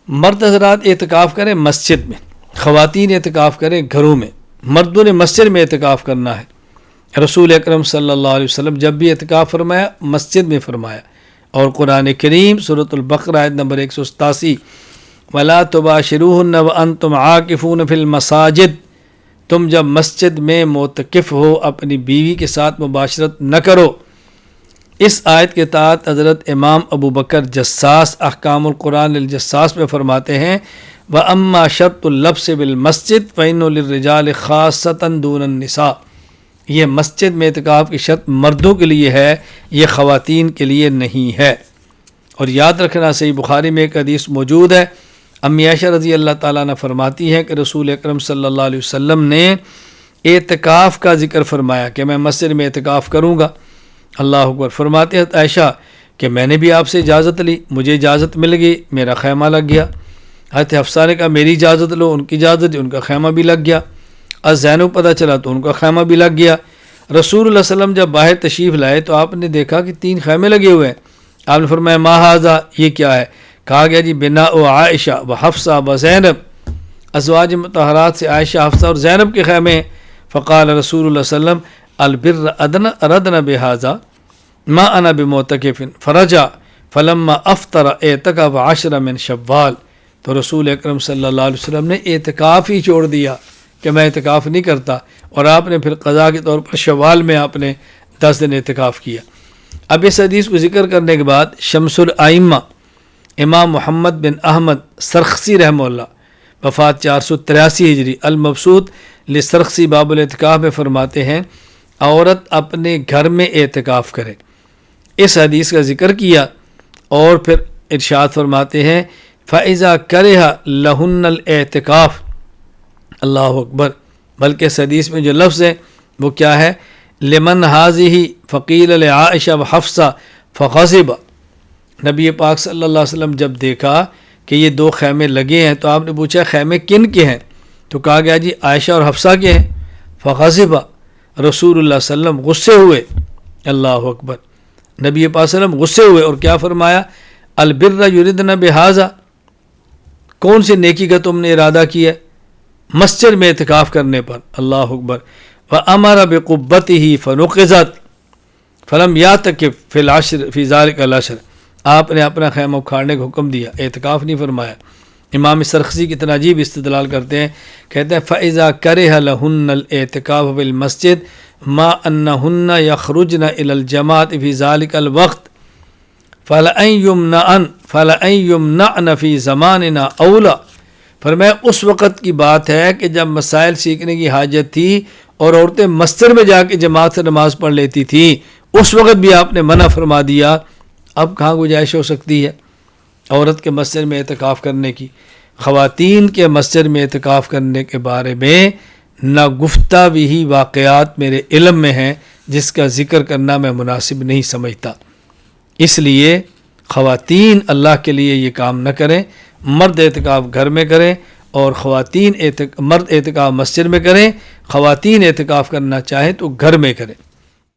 مرد حضرات اعتکاف کریں مسجد میں، خواتین اعتکاف کریں گھروں میں، مردوں نے مسجد میں اعتکاف کرنا ہے۔ رسول اکرم صلی اللہ علیہ وسلم جب بھی اعتکاف فرمایا مسجد میں فرمایا، اور قرآن کریم سورۃ البقرہ آیت نمبر 187 وَلَا تُبَاشِرُوهُنَّ وَأَنْتُمْ عَاكِفُونَ فِي الْمَسَاجِدِ، تم جب مسجد میں معتکف ہو اپنی بیوی کے ساتھ مباشرت نہ کرو۔ اس آیت کے تحت حضرت امام ابو بکر جساس احکام القرآن الجساس میں فرماتے ہیں وَأَمَّا شَرْطُ اللَّبْسِ بِالْمَسْجِدِ فَإِنَّهُ لِلرِّجَالِ خَاصَّةً دُونَ النِّسَاءِ، یہ مسجد میں اعتکاف کی شرط مردوں کے لیے ہے، یہ خواتین کے لیے نہیں ہے۔ اور یاد رکھنا صحیح بخاری میں ایک حدیث موجود ہے، امی عائشہ رضی اللہ تعالیٰ عنہ فرماتی ہیں کہ رسول اکرم صلی اللہ علیہ وسلم نے اعتکاف کا ذکر فرمایا کہ میں مسجد میں اعتکاف کروں گا۔ اللہ اکبر۔ فرماتے ہیں عائشہ کہ میں نے بھی آپ سے اجازت لی، مجھے اجازت مل گئی، میرا خیمہ لگ گیا۔ حضرت حفصہ نے کہا میری اجازت لو، ان کی اجازت دی، ان کا خیمہ بھی لگ گیا۔ از زینب پتہ چلا تو ان کا خیمہ بھی لگ گیا۔ رسول اللہ صلی اللہ علیہ وسلم جب باہر تشریف لائے تو آپ نے دیکھا کہ 3 خیمے لگے ہوئے ہیں۔ آپ نے فرمایا ما ھذا، یہ کیا ہے؟ کہا گیا جی بناء عائشہ و حفصہ و زینب، ازواج مطہرات سے عائشہ، حفصہ اور زینب کے خیمے ہیں۔ فقال رسول اللہ صلی اللہ علیہ وسلم البر اردنا بہذا ما انا بمعتکف فرجع فلما افطر اعتکف 10 من شوال، تو رسول اکرم صلی اللہ علیہ وسلم نے اعتکاف ہی چھوڑ دیا کہ میں اعتکاف نہیں کرتا، اور آپ نے پھر قضا کے طور پر شوال میں آپ نے 10 دن اعتکاف کیا۔ اب اس حدیث کو ذکر کرنے کے بعد شمس الائمہ امام محمد بن احمد سرخسی رحمہ اللہ وفات 483 ہجری المبسوط لسرخسی باب الاعتکاف میں فرماتے ہیں عورت اپنے گھر میں اعتکاف کرے۔ اس حدیث کا ذکر کیا اور پھر ارشاد فرماتے ہیں فَإِذَا كَرِهَ لَهُنَّ الْاعْتِكَافُ، اللہ اکبر۔ بلکہ اس حدیث میں جو لفظ ہے وہ کیا ہے؟ لمن هذه فقیل لعائشہ وحفصہ فغضب، نبی پاک صلی اللہ علیہ وسلم جب دیکھا کہ یہ 2 خیمے لگے ہیں تو آپ نے پوچھا خیمے کن کے ہیں؟ تو کہا گیا جی عائشہ اور حفصہ کے ہیں۔ فغضب رسول اللہ صلی اللہ علیہ وسلم، غصے ہوئے، اللہ اکبر، نبی پاک صلی اللہ علیہ وسلم غصے ہوئے اور کیا فرمایا؟ البر یریدن بہذا، کون سی نیکی کا تم نے ارادہ کیا ہے؟ مسجد میں اعتکاف کرنے پر، اللہ اکبر۔ وَأَمَرَ بِقُبَّتِهِ فَنُقِضَتْ فَلَمْ يَعْتَكِفْ فِي الْعَشْرِ فِي ذَلِكَ الْعَشْرِ، آپ نے اپنا خیمہ اکھاڑنے کا حکم دیا، اعتکاف نہیں فرمایا۔ امام سرخسی کتنا عجیب استدلال کرتے ہیں، کہتے ہیں فَإِذَا كَرِهَ لَهُنَّ الْاعْتِكَافُ فِي الْمَسْجِدِ مَا أَنَّهُنَّ يَخْرُجْنَ إِلَى الْجَمَاعَةِ فِي ذَلِكَ الْوَقْتِ فَلَأَنْ يُمْنَعْنَ فِي زَمَانِنَا أَوْلَى، فرمایا اس وقت کی بات ہے کہ جب مسائل سیکھنے کی حاجت تھی اور عورتیں مسجد میں جا کے جماعت سے نماز پڑھ لیتی تھیں، اس وقت بھی آپ نے منع فرما دیا۔ اب کہاں گنجائش ہو سکتی ہے عورت کے مسجد میں اعتکاف کرنے کی؟ خواتین کے مسجد میں اعتکاف کرنے کے بارے میں نہ گفتہ بھی واقعات میرے علم میں ہیں جس کا ذکر کرنا میں مناسب نہیں سمجھتا۔ اس لیے خواتین اللہ کے لیے یہ کام نہ کریں، مرد اعتکاف گھر میں کریں اور مرد اعتکاف مسجد میں کریں، خواتین اعتکاف کرنا چاہیں تو گھر میں کریں۔